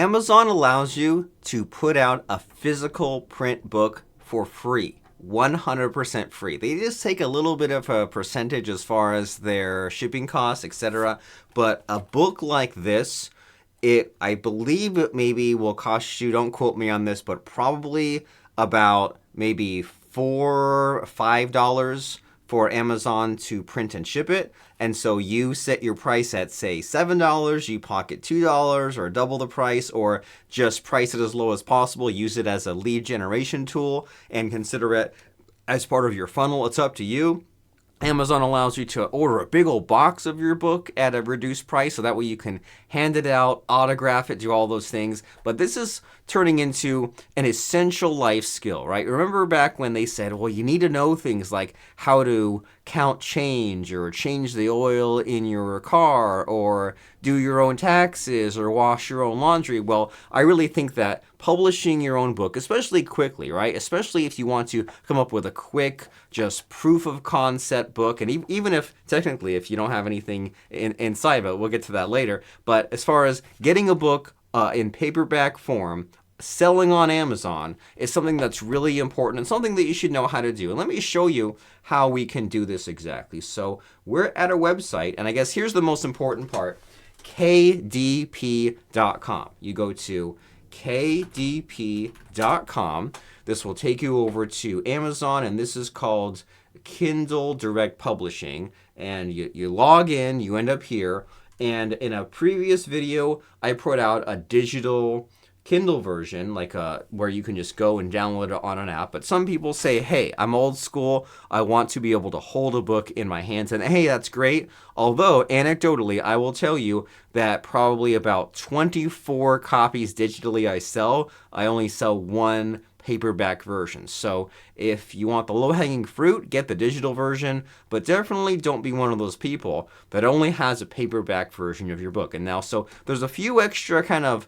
Amazon allows you to put out a physical print book for free. 100% free. They just take a little bit of a percentage as far as their shipping costs, etc. But a book like this, I believe it maybe will cost you, don't quote me on this, but probably about maybe $4 or $5 for Amazon to print and ship it. And so you set your price at, say, $7, you pocket $2 or double the price, or just price it as low as possible, use it as a lead generation tool, and consider it as part of your funnel. It's up to you. Amazon allows you to order a big old box of your book at a reduced price, so that way you can hand it out, autograph it, do all those things. But this is turning into an essential life skill, right? Remember back when they said, well, you need to know things like how to count change, or change the oil in your car, or do your own taxes, or wash your own laundry. Well, I really think that publishing your own book, especially quickly, right? Especially if you want to come up with a quick, just proof of concept book, and even if technically if you don't have anything inside of it, we'll get to that later. But as far as getting a book in paperback form, selling on Amazon is something that's really important and something that you should know how to do. And let me show you how we can do this exactly. So we're at a website, and I guess here's the most important part, kdp.com. You go to kdp.com. This will take you over to Amazon, and this is called Kindle Direct Publishing. And you log in, you end up here. And in a previous video, I put out a digital Kindle version, like where you can just go and download it on an app. But some people say, hey, I'm old school. I want to be able to hold a book in my hands. And hey, that's great. Although, anecdotally, I will tell you that probably about 24 copies digitally I sell. I only sell one paperback version. So if you want the low-hanging fruit, get the digital version, but definitely don't be one of those people that only has a paperback version of your book. And now, so there's a few extra kind of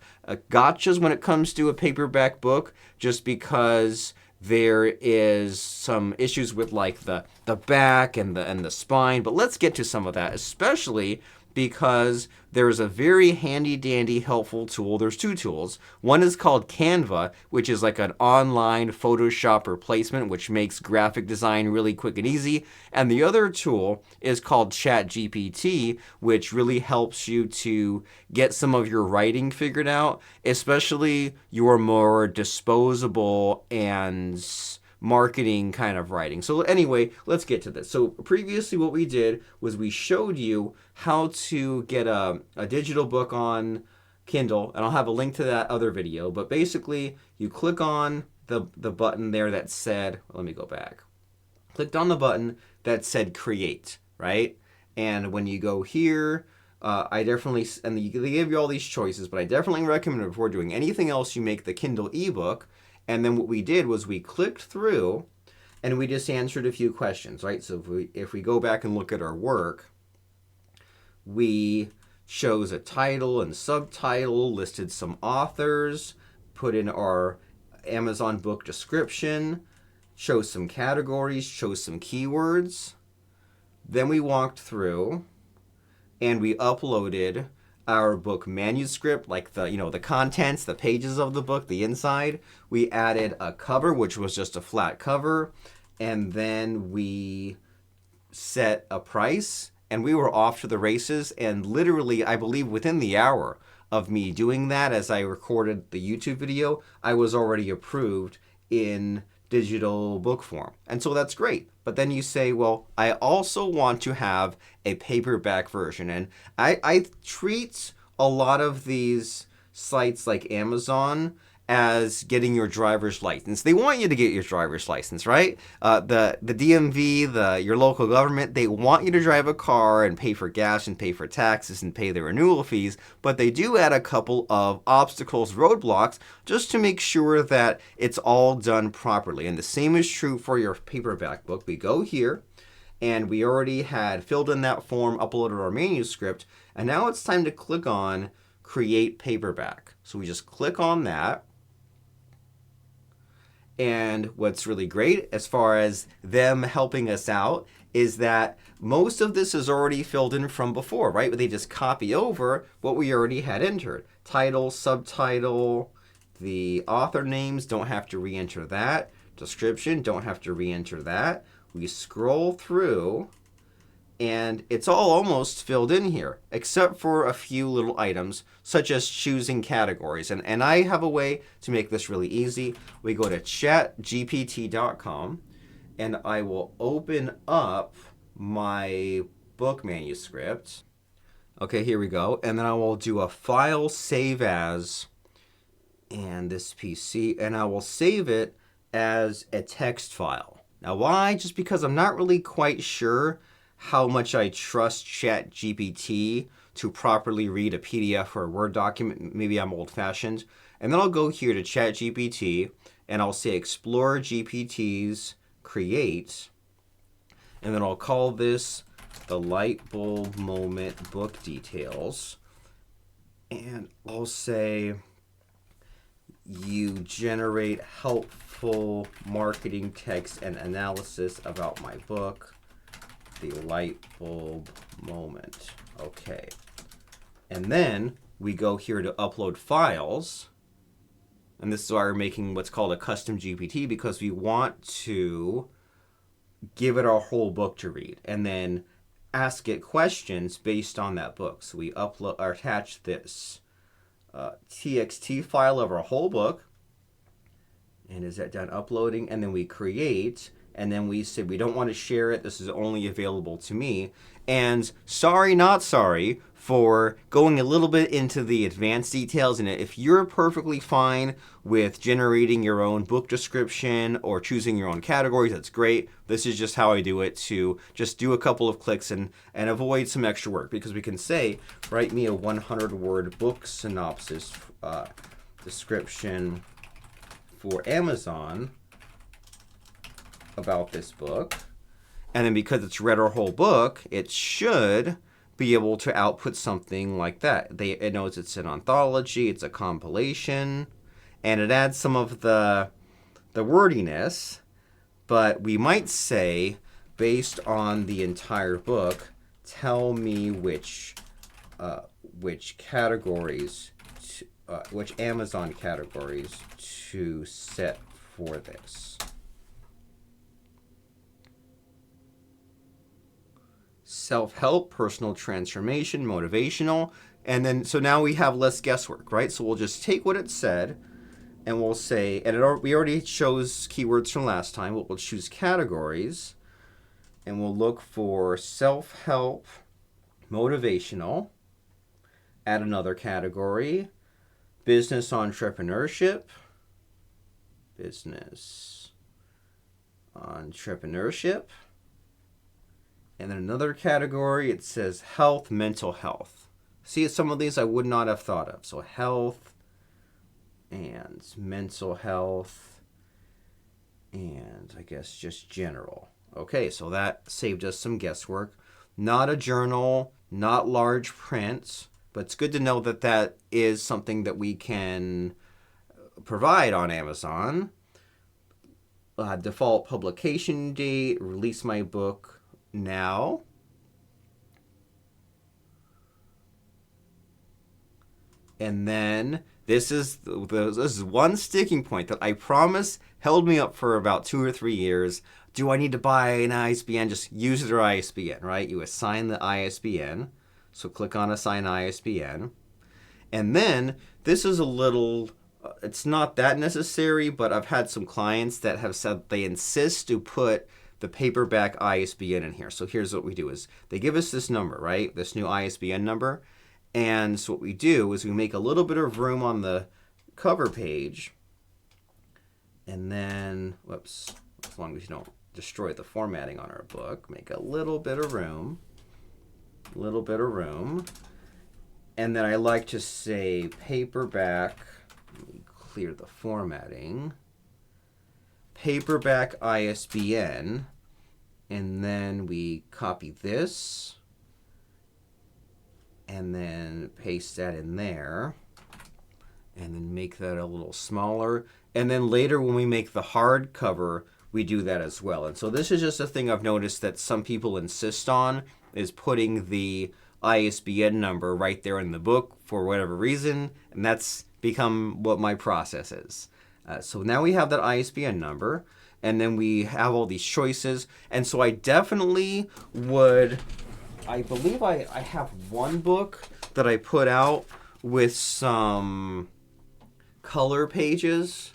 gotchas when it comes to a paperback book, just because there is some issues with like the back and the spine, but let's get to some of that, especially because there's a very handy-dandy helpful tool. There's two tools. One is called Canva, which is like an online Photoshop replacement, which makes graphic design really quick and easy. And the other tool is called ChatGPT, which really helps you to get some of your writing figured out, especially your more disposable and marketing kind of writing. So anyway, let's get to this. So previously what we did was we showed you how to get a digital book on Kindle, and I'll have a link to that other video. But basically, you click on the button there that said, let me go back. Clicked on the button that said create, right? And when you go here, I definitely, and they give you all these choices, but I definitely recommend before doing anything else, you make the Kindle ebook. And then what we did was we clicked through and we just answered a few questions, right? So if we go back and look at our work, we chose a title and subtitle, listed some authors, put in our Amazon book description, chose some categories, chose some keywords. Then we walked through and we uploaded our book manuscript, like the contents, the pages of the book, the inside. We added a cover, which was just a flat cover, and then we set a price, and we were off to the races. And literally, I believe within the hour of me doing that, as I recorded the YouTube video, I was already approved in digital book form. And so that's great. But then you say, well, I also want to have a paperback version. And I treat a lot of these sites like Amazon as getting your driver's license. They want you to get your driver's license, right? The DMV, your local government, they want you to drive a car and pay for gas and pay for taxes and pay the renewal fees, but they do add a couple of obstacles, roadblocks, just to make sure that it's all done properly. And the same is true for your paperback book. We go here, and we already had filled in that form, uploaded our manuscript, and now it's time to click on Create Paperback. So we just click on that. And what's really great as far as them helping us out is that most of this is already filled in from before, right? They just copy over what we already had entered. Title, subtitle, the author names, don't have to re-enter that. Description, don't have to re-enter that. We scroll through, and it's all almost filled in here, except for a few little items, such as choosing categories. And I have a way to make this really easy. We go to chatgpt.com, and I will open up my book manuscript. Okay, here we go. And then I will do a file save as, and this PC, and I will save it as a text file. Now, why? Just because I'm not really quite sure how much I trust ChatGPT to properly read a PDF or a Word document. Maybe I'm old-fashioned. And then I'll go here to ChatGPT, and I'll say Explore GPT's Create, and then I'll call this the light bulb moment book details. And I'll say, you generate helpful marketing text and analysis about my book, the light bulb moment. Okay. And then we go here to upload files. And this is why we're making what's called a custom GPT, because we want to give it our whole book to read and then ask it questions based on that book. So we upload or attach this TXT file of our whole book. And is that done uploading? And then we create, and then we say we don't want to share it. This is only available to me. And sorry, not sorry for going a little bit into the advanced details. And if you're perfectly fine with generating your own book description or choosing your own categories, that's great. This is just how I do it, to just do a couple of clicks and avoid some extra work, because we can say, write me a 100-word book synopsis description for Amazon about this book. And then because it's read our whole book, it should be able to output something like that. It knows it's an anthology, it's a compilation, and it adds some of the wordiness, but we might say, based on the entire book, tell me which categories, which Amazon categories to set for this. Self-help, personal transformation, motivational, and then so now we have less guesswork, right? So we'll just take what it said, and we'll say, and we already chose keywords from last time, but we'll choose categories, and we'll look for self-help, motivational, add another category, business entrepreneurship, and then another category, it says health, mental health. See, some of these I would not have thought of. So health and mental health, and I guess just general. Okay, so that saved us some guesswork. Not a journal, not large print, but it's good to know that that is something that we can provide on Amazon. Default publication date, release my book now. And then this is one sticking point that I promise held me up for about 2 or 3 years. Do I need to buy an ISBN? Just use their ISBN, right? You assign the ISBN. So click on Assign ISBN. And then this is a little, it's not that necessary, but I've had some clients that have said they insist to put the Paperback ISBN in here. So here's what we do is they give us this number, right? This new ISBN number. And so what we do is we make a little bit of room on the cover page. And then, whoops, as long as you don't destroy the formatting on our book, make a little bit of room. And then I like to say Paperback, let me clear the formatting, Paperback ISBN, and then we copy this, and then paste that in there, and then make that a little smaller. And then later when we make the hardcover, we do that as well. And so this is just a thing I've noticed that some people insist on, is putting the ISBN number right there in the book for whatever reason, and that's become what my process is. So now we have that ISBN number, and then we have all these choices. And so I definitely would, I believe I have one book that I put out with some color pages,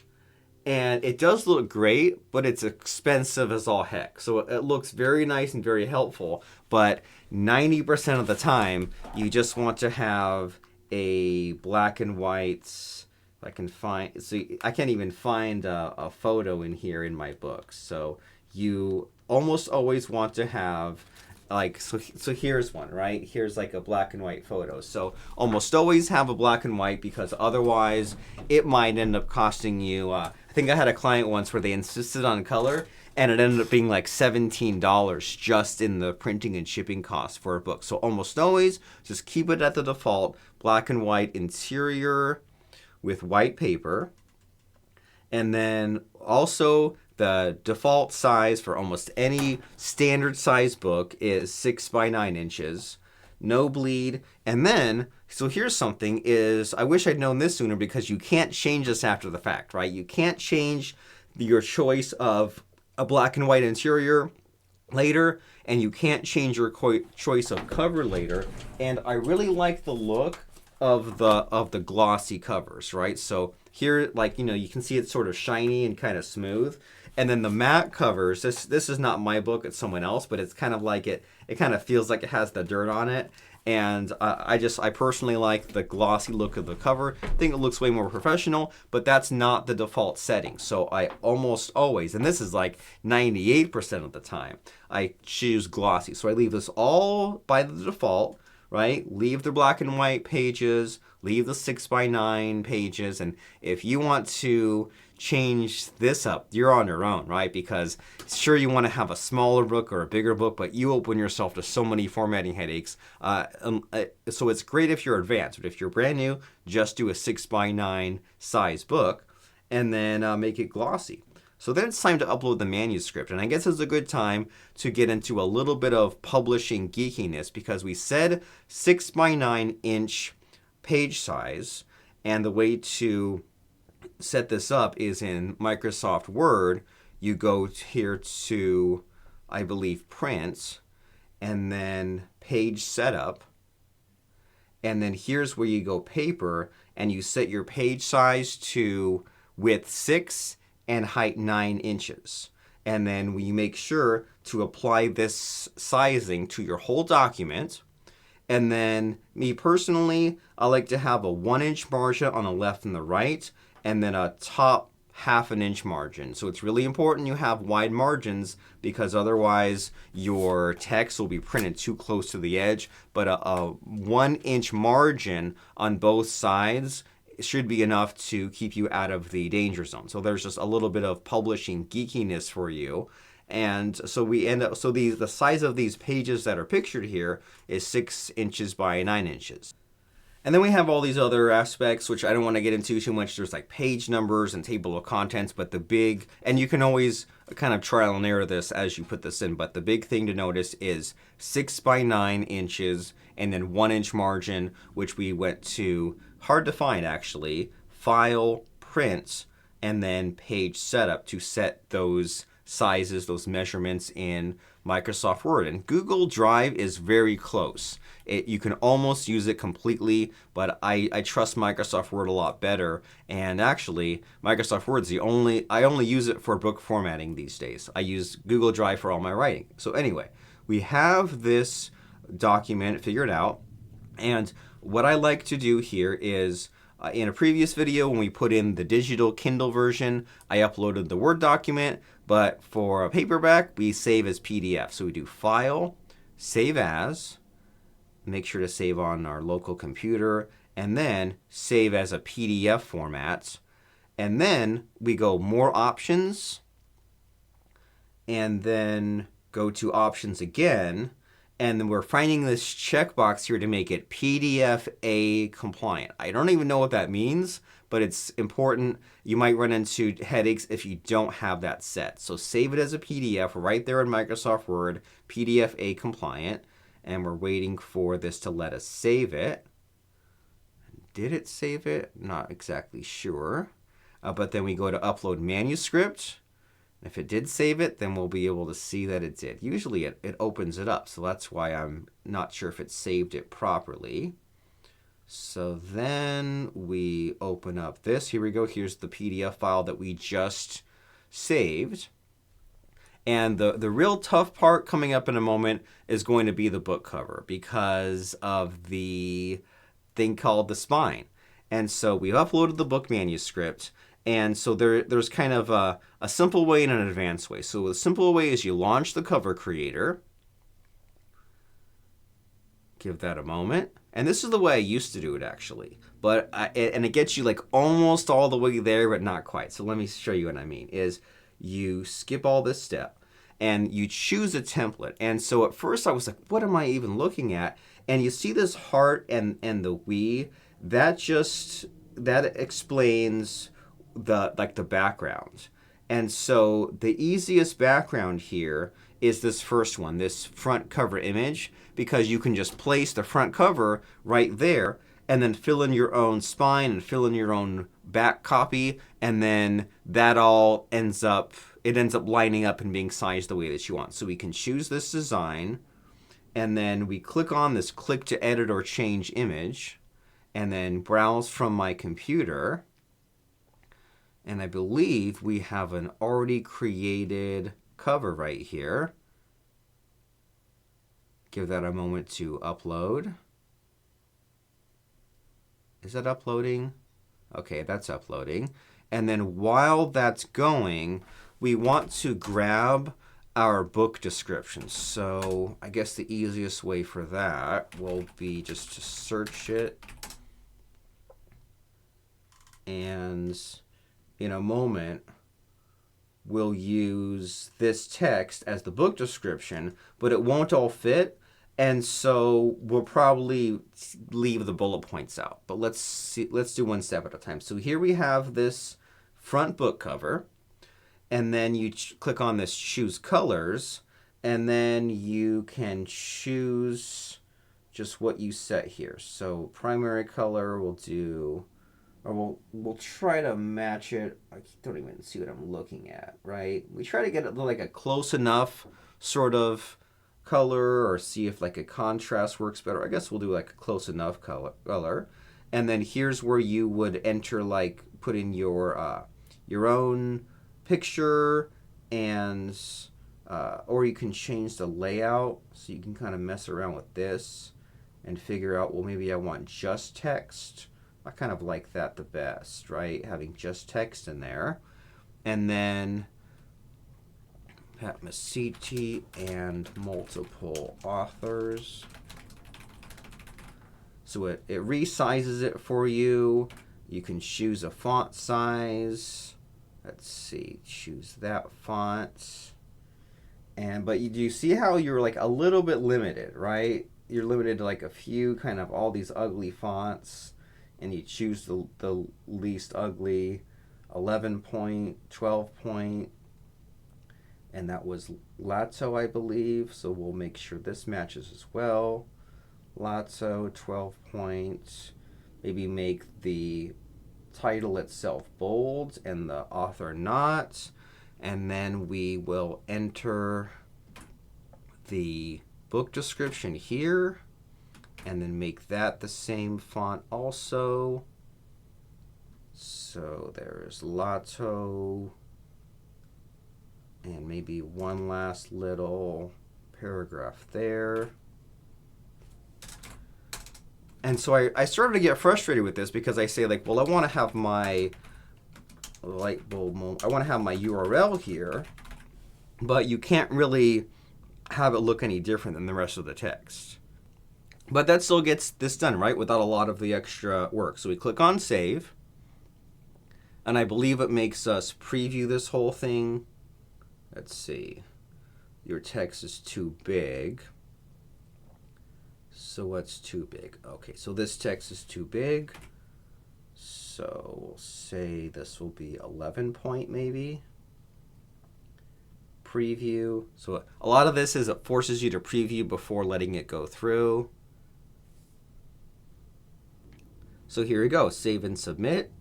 and it does look great, but it's expensive as all heck. So it looks very nice and very helpful, but 90% of the time, you just want to have a black and white. I can find, so I can't even find a photo in here in my book. So you almost always want to have like, so here's one, right? Here's like a black and white photo. So almost always have a black and white, because otherwise it might end up costing you, I think I had a client once where they insisted on color, and it ended up being like $17 just in the printing and shipping costs for a book. So almost always just keep it at the default, black and white interior with white paper. And then also the default size for almost any standard size book is 6 by 9 inches, no bleed. And then, so here's something is, I wish I'd known this sooner, because you can't change this after the fact, right? You can't change your choice of a black and white interior later, and you can't change your choice of cover later. And I really like the look of the glossy covers, right? So here, like, you know, you can see it's sort of shiny and kind of smooth. And then the matte covers, this is not my book, it's someone else, but it's kind of like it kind of feels like it has the dirt on it. And I personally like the glossy look of the cover. I think it looks way more professional, but that's not the default setting. So I almost always, and this is like 98% of the time, I choose glossy. So I leave this all by the default, right? Leave the black and white pages, leave the 6 by 9 pages. And if you want to change this up, you're on your own, right? Because sure, you want to have a smaller book or a bigger book, but you open yourself to so many formatting headaches. So it's great if you're advanced, but if you're brand new, just do a 6 by 9 size book and then make it glossy. So then it's time to upload the manuscript. And I guess it's a good time to get into a little bit of publishing geekiness, because we said 6 by 9 inch page size. And the way to set this up is in Microsoft Word. You go here to, I believe, print, and then page setup. And then here's where you go paper, and you set your page size to width 6 and height 9 inches. And then we make sure to apply this sizing to your whole document. And then me personally, I like to have a 1-inch margin on the left and the right, and then a top 1/2 inch margin. So it's really important you have wide margins, because otherwise your text will be printed too close to the edge. But a 1-inch margin on both sides should be enough to keep you out of the danger zone. So there's just a little bit of publishing geekiness for you. And so we end up, so the size of these pages that are pictured here is 6 inches by 9 inches. And then we have all these other aspects, which I don't want to get into too much. There's like page numbers and table of contents, but the big, and you can always kind of trial and error this as you put this in, but the big thing to notice is 6 by 9 inches and then 1-inch margin, which we went to, hard to find actually, file, print, and then page setup to set those sizes, those measurements in Microsoft Word. And Google Drive is very close. You can almost use it completely, but I trust Microsoft Word a lot better. And actually, Microsoft Word's I only use it for book formatting these days. I use Google Drive for all my writing. So anyway, we have this document figured out. And what I like to do here is, in a previous video when we put in the digital Kindle version, I uploaded the Word document, but for a paperback, we save as PDF. So we do File, Save As, make sure to save on our local computer, and then save as a PDF format. And then we go More Options, and then go to Options again, and then we're finding this checkbox here to make it PDF-A compliant. I don't even know what that means, but it's important. You might run into headaches if you don't have that set. So save it as a PDF right there in Microsoft Word, PDF-A compliant. and we're waiting for this to let us save it. Did it save it? Not exactly sure. But then we go to upload manuscript. If it did save it, then we'll be able to see that it did. Usually it opens it up, so that's why I'm not sure if it saved it properly. So then we open up this. Here we go. Here's the PDF file that we just saved. And the real tough part coming up in a moment is going to be the book cover because of the thing called the spine. And so we've uploaded the book manuscript. And so there's kind of a simple way and an advanced way. So the simple way is you launch the cover creator. Give that a moment. And this is the way I used to do it, actually. But and it gets you like almost all the way there, but not quite. So let me show you what I mean. Is you skip all this step and you choose a template. And so at first I was like, what am I even looking at? And you see this heart and the we. That explains the background. And so the easiest background here is this first one, this front cover image, because you can just place the front cover right there and then fill in your own spine and fill in your own back copy, and then that all ends up lining up and being sized the way that you want. So we can choose this design, and then we click on this click to edit or change image, and then browse from my computer. And I believe we have an already created cover right here. Give that a moment to upload. Is that uploading? Okay, that's uploading. And then while that's going, we want to grab our book description. So I guess the easiest way for that will be just to search it. And in a moment, we'll use this text as the book description, but it won't all fit. And so we'll probably leave the bullet points out. But let's do one step at a time. So here we have this front book cover. And then you click on this choose colors. And then you can choose just what you set here. So primary color we'll do, or we'll try to match it. I don't even see what I'm looking at, right? We try to get it like a close enough sort of color, or see if like a contrast works better. I guess we'll do like a close enough color. And then here's where you would enter, like put in your own picture, and or you can change the layout, so you can kind of mess around with this and figure out, well, maybe I want just text. I kind of like that the best, right? Having just text in there. And then Pat Mesiti and multiple authors. So it resizes it for you. You can choose a font size. Let's see, choose that font. But you see how you're like a little bit limited, right? You're limited to like a few kind of all these ugly fonts, and you choose the least ugly, 11 point, 12 point, and that was Lato, I believe. So we'll make sure this matches as well. Lato, 12 point. Maybe make the title itself bold and the author not. And then we will enter the book description here, and then make that the same font also. So there's Lato, and maybe one last little paragraph there. And so I started to get frustrated with this, because I say like, well, I want to have my light bulb moment. I want to have my URL here, but you can't really have it look any different than the rest of the text. But that still gets this done, right, without a lot of the extra work. So we click on save, and I believe it makes us preview this whole thing. Let's see. Your text is too big. So what's too big? Okay, so this text is too big. So we'll say this will be 11 point maybe. preview. So a lot of this is it forces you to preview before letting it go through. So here we go, save and submit.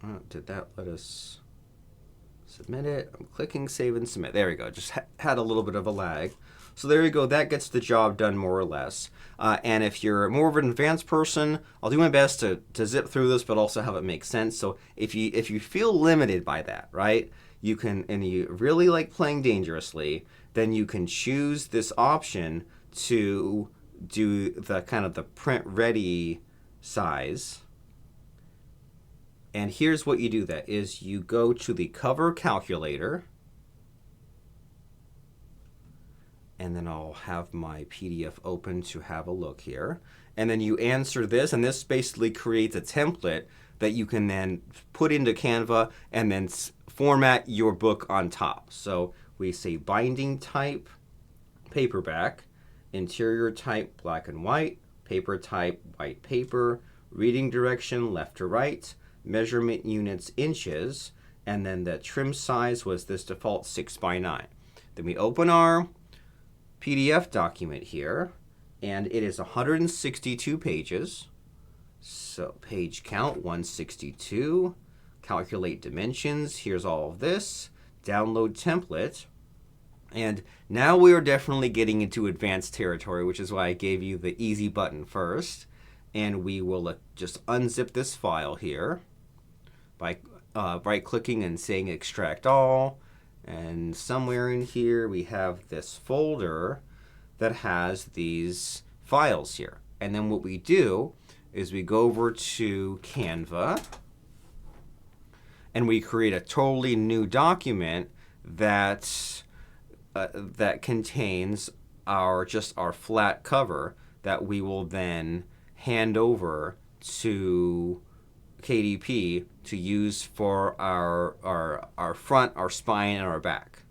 Oh, did that let us submit it? I'm clicking save and submit. There we go, just had a little bit of a lag. So there you go, that gets the job done more or less. And if you're more of an advanced person, I'll do my best to zip through this, but also have it make sense. So if you feel limited by that, right, you can, and you really like playing dangerously, then you can choose this option to do the kind of the print ready size. And here's what you do, that is you go to the cover calculator, and then I'll have my PDF open to have a look here. And then you answer this, and this basically creates a template that you can then put into Canva and then format your book on top. So we say binding type, paperback, interior type, black and white, paper type, white paper, reading direction, left to right, measurement units, inches, and then the trim size was this default 6x9. Then we open our PDF document here, and it is 162 pages. So page count 162, calculate dimensions, here's all of this, download template. And now we are definitely getting into advanced territory, which is why I gave you the easy button first. And we will just unzip this file here by right-clicking and saying extract all. And somewhere in here we have this folder that has these files here. And then what we do is we go over to Canva and we create a totally new document that contains our flat cover that we will then hand over to KDP to use for our front, our spine, and our back.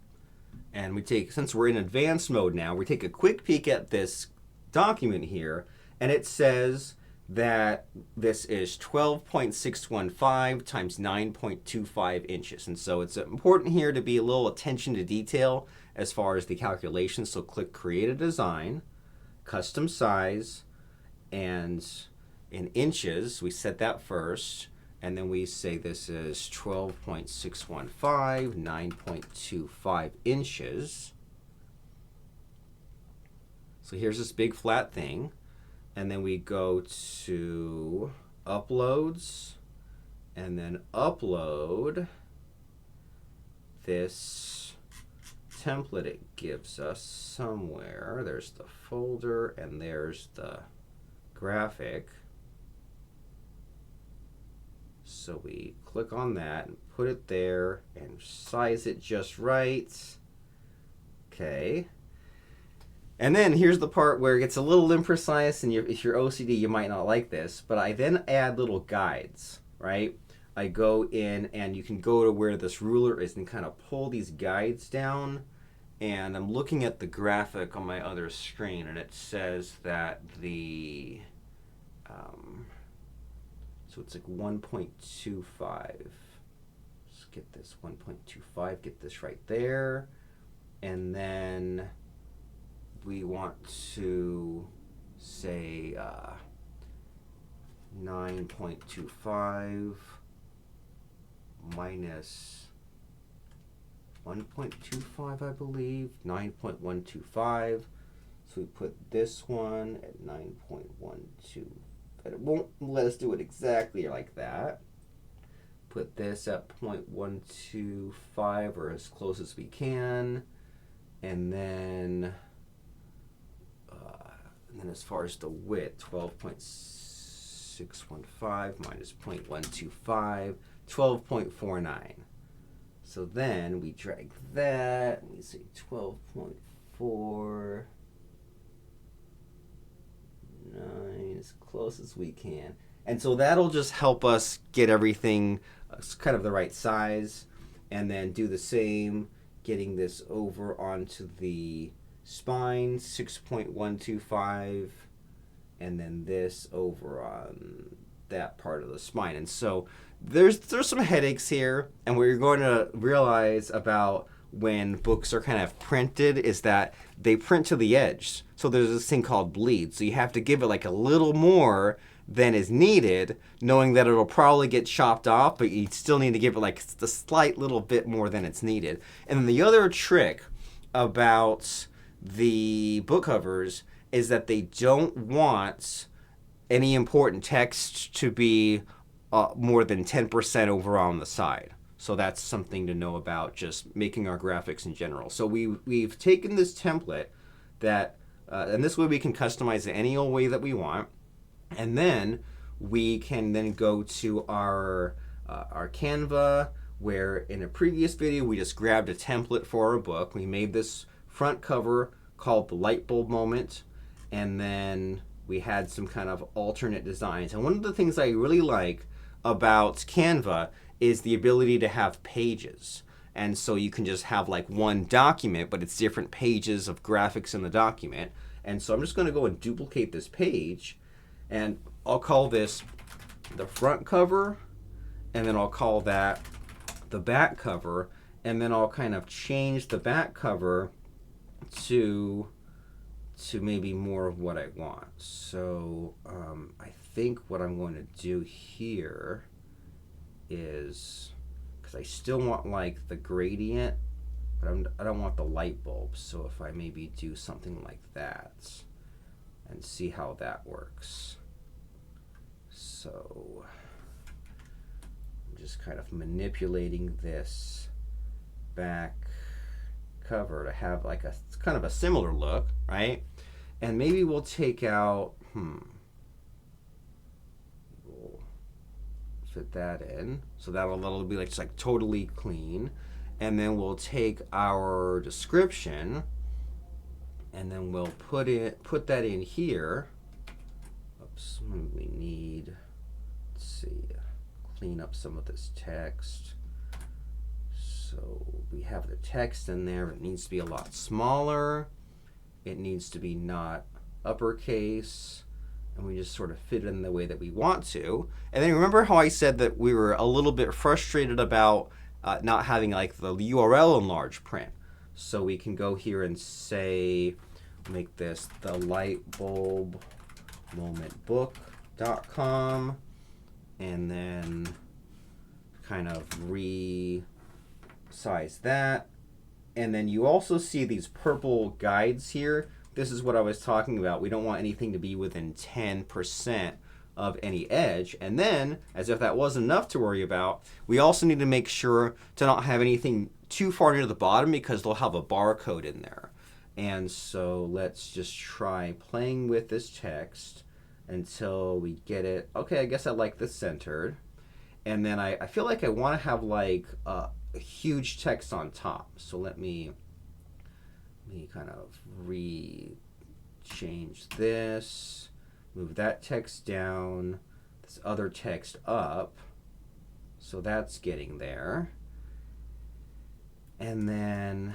And we take, since we're in advanced mode now, we take a quick peek at this document here, and it says that this is 12.615 times 9.25 inches. And so it's important here to be a little attention to detail as far as the calculation. So click Create a Design, Custom Size, and in inches, we set that first. And then we say this is 12.615, 9.25 inches. So here's this big flat thing. And then we go to Uploads, and then upload this template it gives us somewhere. There's the folder, and there's the graphic. So we click on that and put it there and size it just right. Okay. And then here's the part where it gets a little imprecise, and if you're OCD, you might not like this, but I then add little guides, right? I go in, and you can go to where this ruler is and kind of pull these guides down. And I'm looking at the graphic on my other screen, and it says that the, so it's like 1.25. Let's get this 1.25, get this right there. And then we want to say 9.25 minus 1.25, I believe, 9.125. So we put this one at 9.12. But it won't let us do it exactly like that. Put this at 0.125 or as close as we can. And then as far as the width, 12.615 minus 0.125, 12.49. So then we drag that, and we say 12.49 as close as we can. And so that'll just help us get everything kind of the right size, and then do the same, getting this over onto the spine, 6.125, and then this over on that part of the spine. And so there's some headaches here, and what you're going to realize about when books are kind of printed is that they print to the edge. So there's this thing called bleed. So you have to give it like a little more than is needed, knowing that it'll probably get chopped off, but you still need to give it like the slight little bit more than it's needed. And then the other trick about the book covers is that they don't want any important text to be more than 10% over on the side. So that's something to know about just making our graphics in general. So we've taken this template that, and this way we can customize it any old way that we want. And then we can then go to our Canva, where in a previous video we just grabbed a template for our book. We made this front cover called the light bulb moment, and then we had some kind of alternate designs. And one of the things I really like about Canva is the ability to have pages. And so you can just have like one document, but it's different pages of graphics in the document. And so I'm just going to go and duplicate this page, and I'll call this the front cover, and then I'll call that the back cover, and then I'll kind of change the back cover to maybe more of what I want. So I think what I'm going to do here is, because I still want like the gradient, but I don't want the light bulb. So if I maybe do something like that and see how that works. So I'm just kind of manipulating this back cover to have like a kind of a similar look, right? And maybe we'll take out, we'll fit that in. So that'll be like just like totally clean. And then we'll take our description, and then we'll put that in here. Oops, we need, let's see, clean up some of this text. So we have the text in there. It needs to be a lot smaller. It needs to be not uppercase. And we just sort of fit it in the way that we want to. And then remember how I said that we were a little bit frustrated about not having like the URL in large print. So we can go here and say, make this the lightbulbmomentbook.com, and then kind of resize that. And then you also see these purple guides here. This is what I was talking about. We don't want anything to be within 10% of any edge. And then, as if that wasn't enough to worry about, we also need to make sure to not have anything too far near the bottom, because they'll have a barcode in there. And so let's just try playing with this text until we get it. Okay, I guess I like this centered. And then I feel like I want to have like a huge text on top. So let me kind of change this, move that text down, this other text up. So that's getting there. And then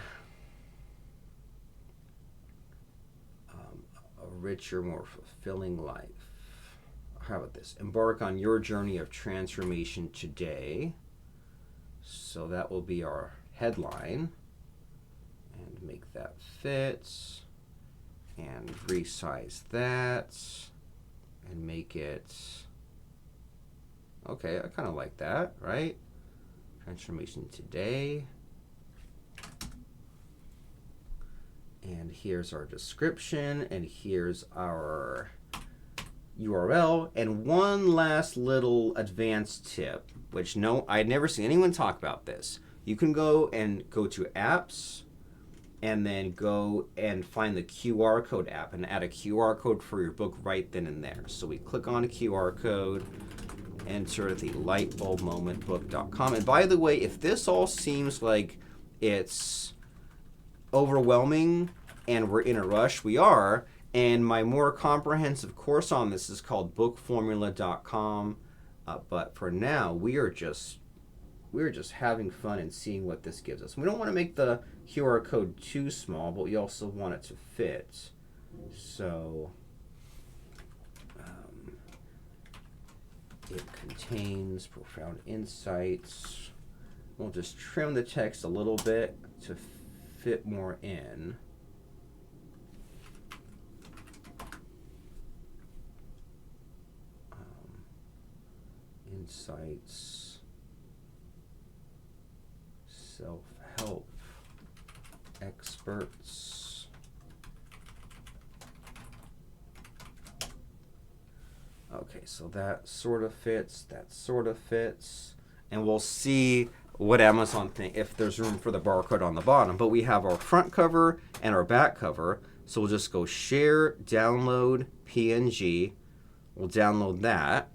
a richer, more fulfilling life. How about this? Embark on your journey of transformation today. So that will be our headline. And make that fit. And resize that. And make it... Okay, I kind of like that, right? Transformation today. And here's our description, and here's our URL. And one last little advanced tip, which I'd never seen anyone talk about this. You can go to apps, and then go and find the QR code app and add a QR code for your book right then and there. So we click on a QR code, enter the lightbulbmomentbook.com. And by the way, if this all seems like it's overwhelming and we're in a rush, we are. And my more comprehensive course on this is called bookformula.com. But for now, we are just having fun and seeing what this gives us. We don't want to make the QR code too small, but we also want it to fit. So It contains profound insights. We'll just trim the text a little bit to fit more in. Insights, self-help, experts. Okay, so that sort of fits, and we'll see what Amazon think if there's room for the barcode on the bottom. But we have our front cover and our back cover, so we'll just go share, download, PNG. We'll download that,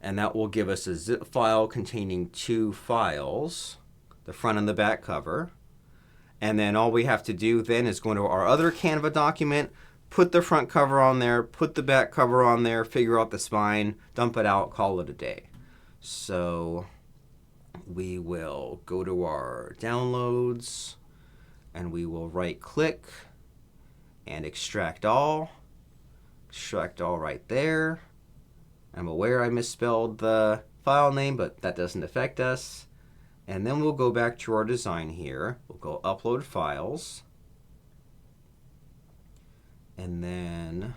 and that will give us a zip file containing 2 files, the front and the back cover. And then all we have to do then is go into our other Canva document, put the front cover on there, put the back cover on there, figure out the spine, dump it out, call it a day. So we will go to our downloads, and we will right click and extract all right there. I'm aware I misspelled the file name, but that doesn't affect us. And then we'll go back to our design here. We'll go upload files. And then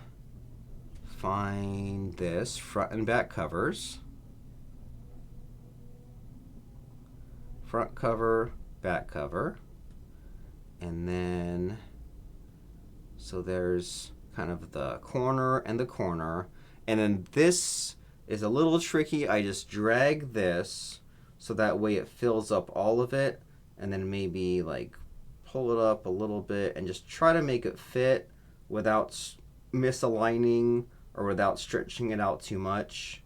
find this front and back covers. Front cover, back cover. And then, so there's kind of the corner and the corner. And then this is a little tricky. I just drag this so that way it fills up all of it, and then maybe like pull it up a little bit and just try to make it fit without misaligning or without stretching it out too much.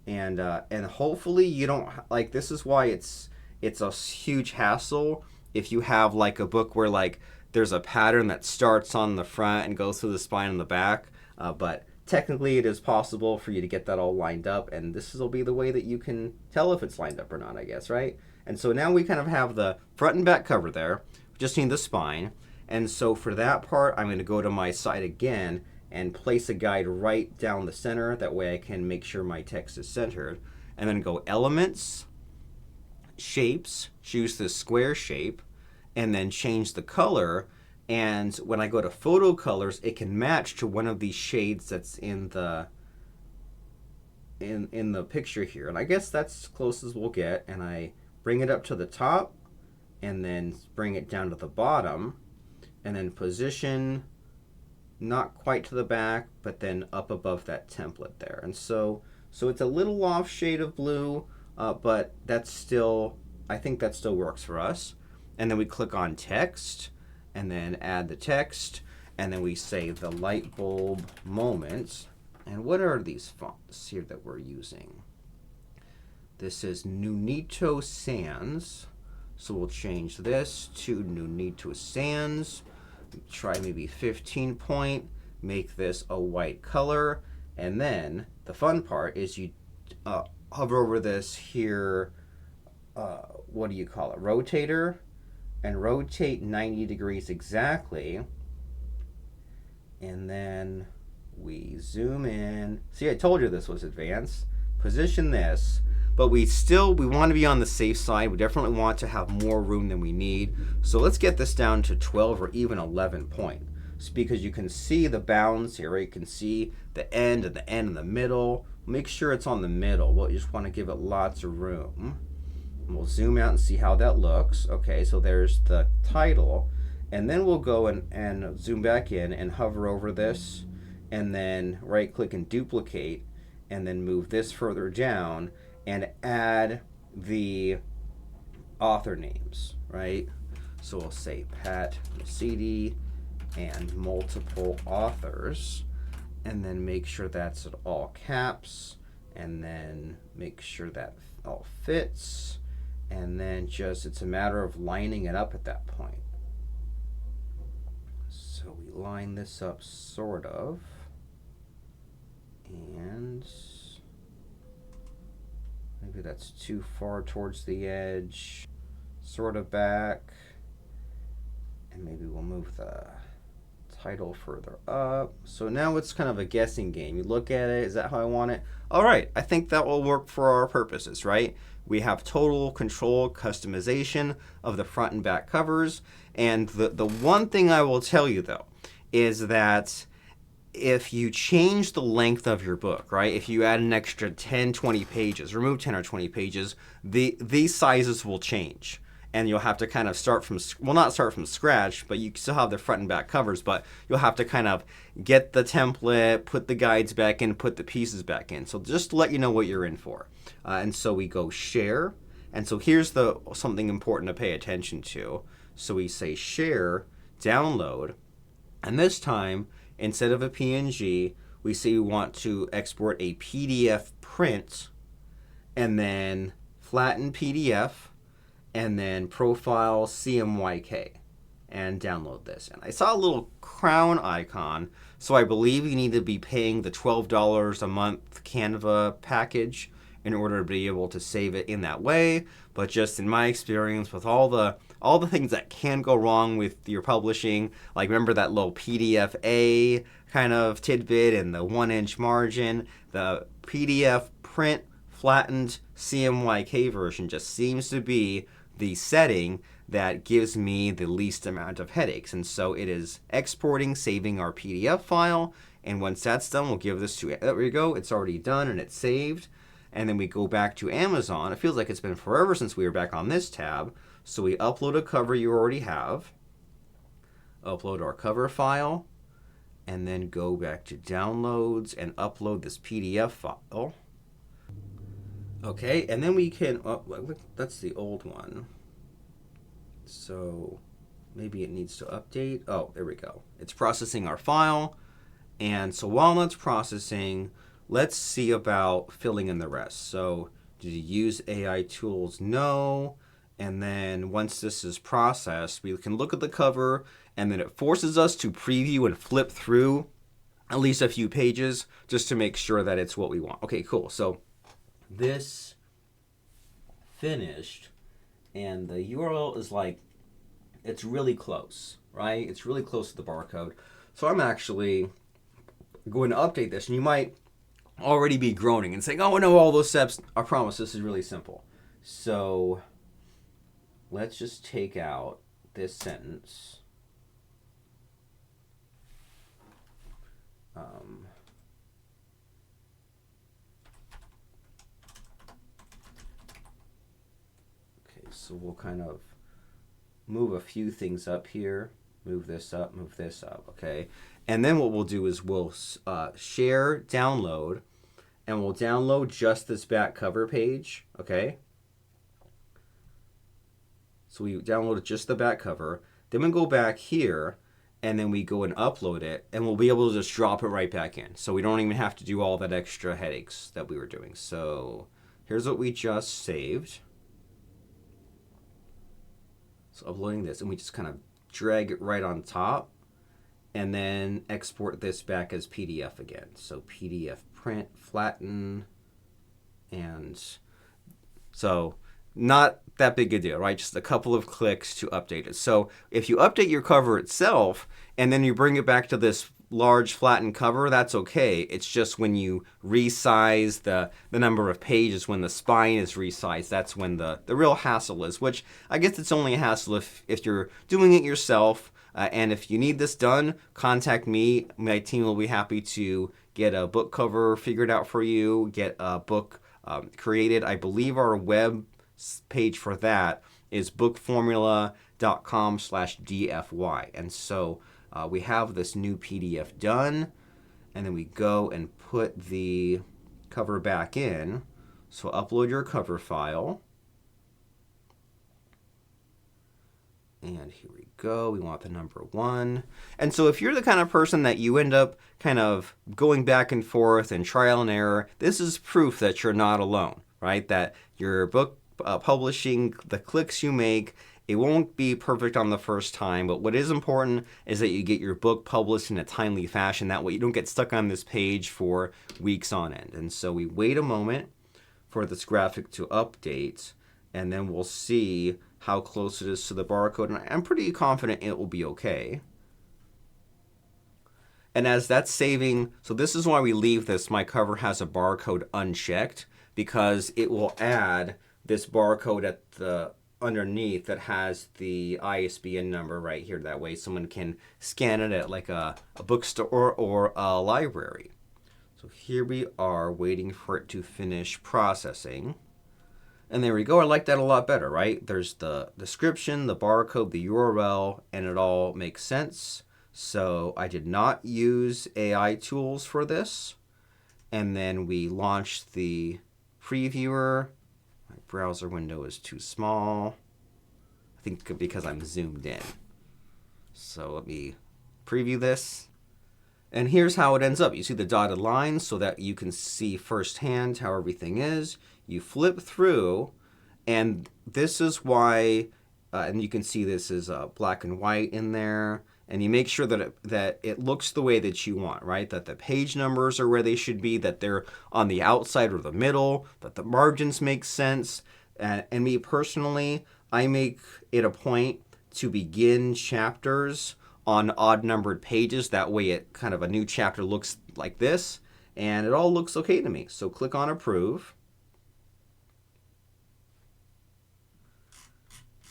And hopefully you don't, like, this is why it's a huge hassle if you have like a book where like there's a pattern that starts on the front and goes through the spine and the back, but technically it is possible for you to get that all lined up, and this will be the way that you can tell if it's lined up or not, I guess, right? And so now we kind of have the front and back cover there. We just need the spine. And so for that part, I'm going to go to my site again and place a guide right down the center. That way I can make sure my text is centered. And then go Elements, Shapes, choose the square shape, and then change the color. And when I go to photo colors, it can match to one of these shades that's in the picture here. And I guess that's as close as we'll get. And I bring it up to the top and then bring it down to the bottom, and then position not quite to the back, but then up above that template there. And so it's a little off shade of blue, but that's still, I think that still works for us. And then we click on text, and then add the text, and then we say the light bulb moment. And what are these fonts here that we're using? This is Nunito Sans, so we'll change this to Nunito Sans. Try maybe 15 point, make this a white color, and then the fun part is you hover over this here, what do you call it, rotator, and rotate 90 degrees exactly, and then we zoom in. See, I told you this was advanced. Position this, but we want to be on the safe side. We definitely want to have more room than we need. So let's get this down to 12 or even 11 point. It's because you can see the bounds here, right? You can see the end and the middle. Make sure it's on the middle. Well, you just want to give it lots of room. And we'll zoom out and see how that looks. Okay, so there's the title. And then we'll go and zoom back in and hover over this, and then right click and duplicate, and then move this further down and add the author names, right? So we'll say Pat Mesiti and multiple authors, and then make sure that's at all caps, and then make sure that all fits, and then just it's a matter of lining it up at that point. So we line this up sort of, and maybe that's too far towards the edge, sort of back, and maybe we'll move the title further up. So now it's kind of a guessing game. You look at it, is that how I want it? All right, I think that will work for our purposes, right? We have total control customization of the front and back covers. And the one thing I will tell you though is that if you change the length of your book, right? If you add an extra 10, 20 pages, remove 10 or 20 pages, these sizes will change. And you'll have to kind of start from, well, not start from scratch, but you still have the front and back covers, but you'll have to kind of get the template, put the guides back in, put the pieces back in. So just to let you know what you're in for. And so we go share. And so here's something important to pay attention to. So we say share, download, and this time, instead of a PNG, we say we want to export a PDF print, and then flatten PDF, and then profile CMYK, and download this. And I saw a little crown icon, so I believe you need to be paying the $12 a month Canva package in order to be able to save it in that way. But just in my experience with all the things that can go wrong with your publishing, like remember that little PDF-A kind of tidbit and the 1-inch margin, the PDF print flattened CMYK version just seems to be the setting that gives me the least amount of headaches. And so it is exporting, saving our PDF file, and once that's done, we'll give this to, there we go, it's already done and it's saved. And then we go back to Amazon. It feels like it's been forever since we were back on this tab. So we upload a cover you already have, upload our cover file, and then go back to downloads and upload this PDF file. Okay, and then we can, oh, that's the old one. So maybe it needs to update. Oh, there we go. It's processing our file. And so while that's processing, let's see about filling in the rest. So did you use AI tools? No. And then once this is processed, we can look at the cover, and then it forces us to preview and flip through at least a few pages just to make sure that it's what we want. Okay, cool. So this finished, and the URL is like, it's really close, right? It's really close to the barcode. So I'm actually going to update this, and you might already be groaning and saying, oh, I know all those steps. I promise this is really simple. So let's just take out this sentence. Okay, so we'll kind of move a few things up here. Move this up, okay? And then what we'll do is we'll share, download, and we'll download just this back cover page, okay? So we downloaded just the back cover. Then we go back here, and then we go and upload it, and we'll be able to just drop it right back in. So we don't even have to do all that extra headaches that we were doing. So here's what we just saved. So uploading this, and we just kind of drag it right on top, and then export this back as PDF again. So PDF print, flatten, and so not that big a deal, right? Just a couple of clicks to update it. So if you update your cover itself and then you bring it back to this large flattened cover, that's okay. It's just when you resize the number of pages, when the spine is resized, that's when the real hassle is, which I guess it's only a hassle if you're doing it yourself. And if you need this done, contact me. My team will be happy to get a book cover figured out for you, get a book created. I believe our web page for that is bookformula.com/DFY. And so we have this new PDF done, and then we go and put the cover back in. So upload your cover file. And here we go. We want the number 1. And so if you're the kind of person that you end up kind of going back and forth and trial and error, this is proof that you're not alone, right? That your book publishing, the clicks you make, it won't be perfect on the first time, but what is important is that you get your book published in a timely fashion. That way you don't get stuck on this page for weeks on end. And so we wait a moment for this graphic to update, and then we'll see how close it is to the barcode. And I'm pretty confident it will be okay. And as that's saving, so this is why we leave this, my cover has a barcode unchecked, because it will add this barcode at the underneath that has the ISBN number right here. That way someone can scan it at like a bookstore or a library. So here we are waiting for it to finish processing. And there we go. I like that a lot better, right? There's the description, the barcode, the URL, and it all makes sense. So I did not use AI tools for this. And then we launched the previewer. My browser window is too small. I think because I'm zoomed in. So let me preview this. And here's how it ends up. You see the dotted lines so that you can see firsthand how everything is. You flip through, and this is why, and you can see this is black and white in there. And you make sure that it looks the way that you want, right? That the page numbers are where they should be, that they're on the outside or the middle, that the margins make sense. And me personally, I make it a point to begin chapters on odd numbered pages. That way it kind of a new chapter looks like this, and it all looks okay to me. So click on approve.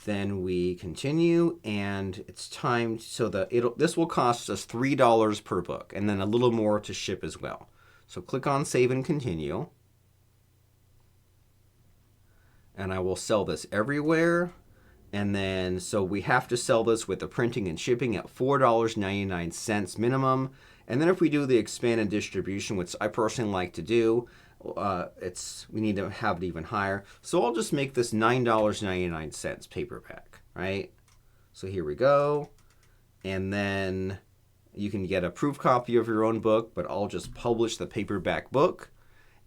Then we continue, and it's time, so this will cost us $3 per book, and then a little more to ship as well. So click on save and continue. And I will sell this everywhere. And then, so we have to sell this with the printing and shipping at $4.99 minimum. And then if we do the expanded distribution, which I personally like to do, we need to have it even higher. So I'll just make this $9.99 paperback, right? So here we go. And then you can get a proof copy of your own book, but I'll just publish the paperback book.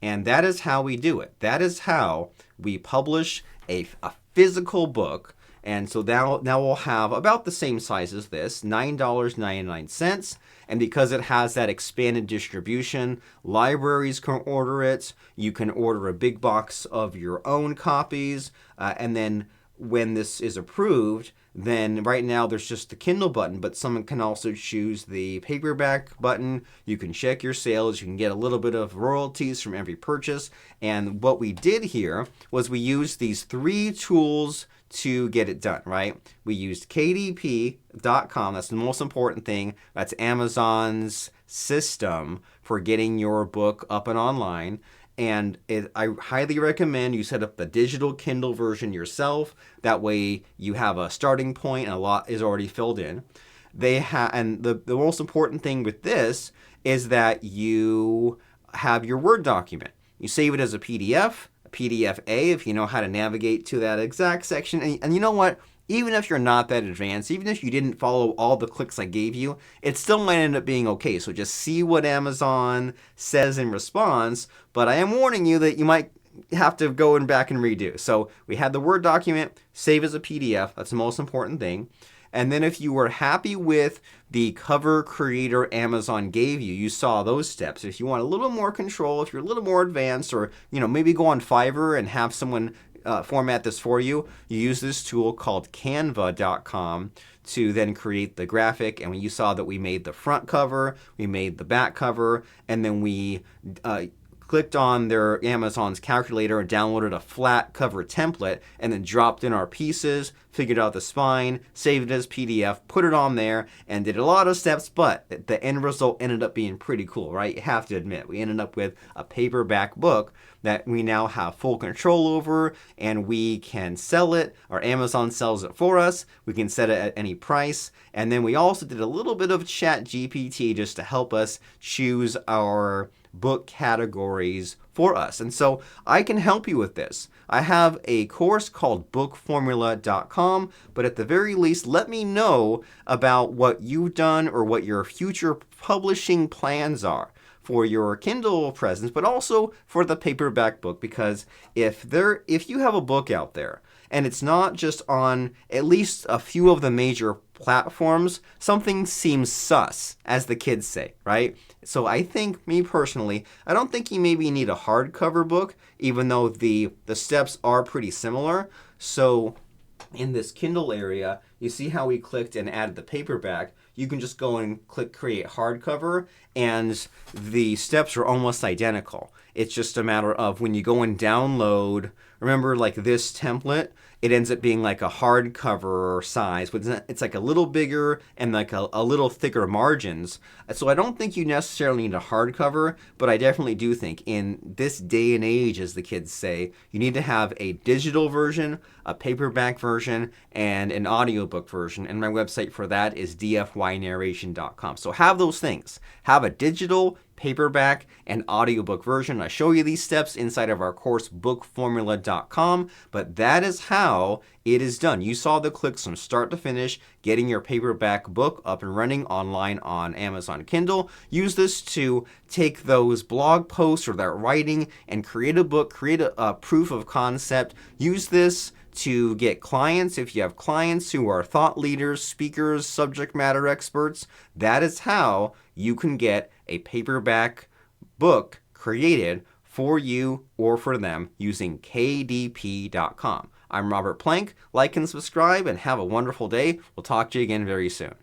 And that is how we do it. That is how we publish a physical book. And so now we'll have about the same size as this, $9.99. And because it has that expanded distribution, libraries can order it. You can order a big box of your own copies. And then when this is approved, then right now there's just the Kindle button, but someone can also choose the paperback button. You can check your sales. You can get a little bit of royalties from every purchase. And what we did here was we used these 3 tools to get it done, right? We used KDP.com. That's the most important thing. That's Amazon's system for getting your book up and online. And I highly recommend you set up the digital Kindle version yourself. That way you have a starting point and a lot is already filled in. And the most important thing with this is that you have your Word document. You save it as a PDF, PDF-A if you know how to navigate to that exact section. And you know what? Even if you're not that advanced, even if you didn't follow all the clicks I gave you, it still might end up being okay. So just see what Amazon says in response. But I am warning you that you might have to go back and redo. So we had the Word document, save as a PDF. That's the most important thing. And then if you were happy with the cover creator Amazon gave you, you saw those steps. If you want a little more control, if you're a little more advanced, or maybe go on Fiverr and have someone format this for you, you use this tool called Canva.com to then create the graphic. And when you saw that we made the front cover, we made the back cover, and then we clicked on their Amazon's calculator and downloaded a flat cover template, and then dropped in our pieces, figured out the spine, saved it as PDF, put it on there, and did a lot of steps, but the end result ended up being pretty cool, right? You have to admit, we ended up with a paperback book that we now have full control over, and we can sell it, or Amazon sells it for us. We can set it at any price. And then we also did a little bit of ChatGPT just to help us choose our book categories for us. And so I can help you with this. I have a course called bookformula.com, but at the very least, let me know about what you've done or what your future publishing plans are for your Kindle presence, but also for the paperback book. Because if you have a book out there and it's not just on at least a few of the major platforms, something seems sus, as the kids say, right? So I think, me personally, I don't think you maybe need a hardcover book, even though the steps are pretty similar. So in this Kindle area, you see how we clicked and added the paperback. you can just go and click create hardcover, and the steps are almost identical. It's just a matter of when you go and download, remember like this template, it ends up being like a hardcover size, but it's like a little bigger and like a little thicker margins. So I don't think you necessarily need a hardcover, but I definitely do think in this day and age, as the kids say, you need to have a digital version, a paperback version, and an audiobook version. And my website for that is dfynarration.com. So have those things. Have a digital, paperback, and audiobook version. I show you these steps inside of our course, bookformula.com, but that is how it is done. You saw the clicks from start to finish, getting your paperback book up and running online on Amazon Kindle. Use this to take those blog posts or that writing and create a book, create a proof of concept. Use this to get clients. If you have clients who are thought leaders, speakers, subject matter experts, that is how you can get a paperback book created for you or for them using kdp.com. I'm Robert Plank. Like and subscribe and have a wonderful day. We'll talk to you again very soon.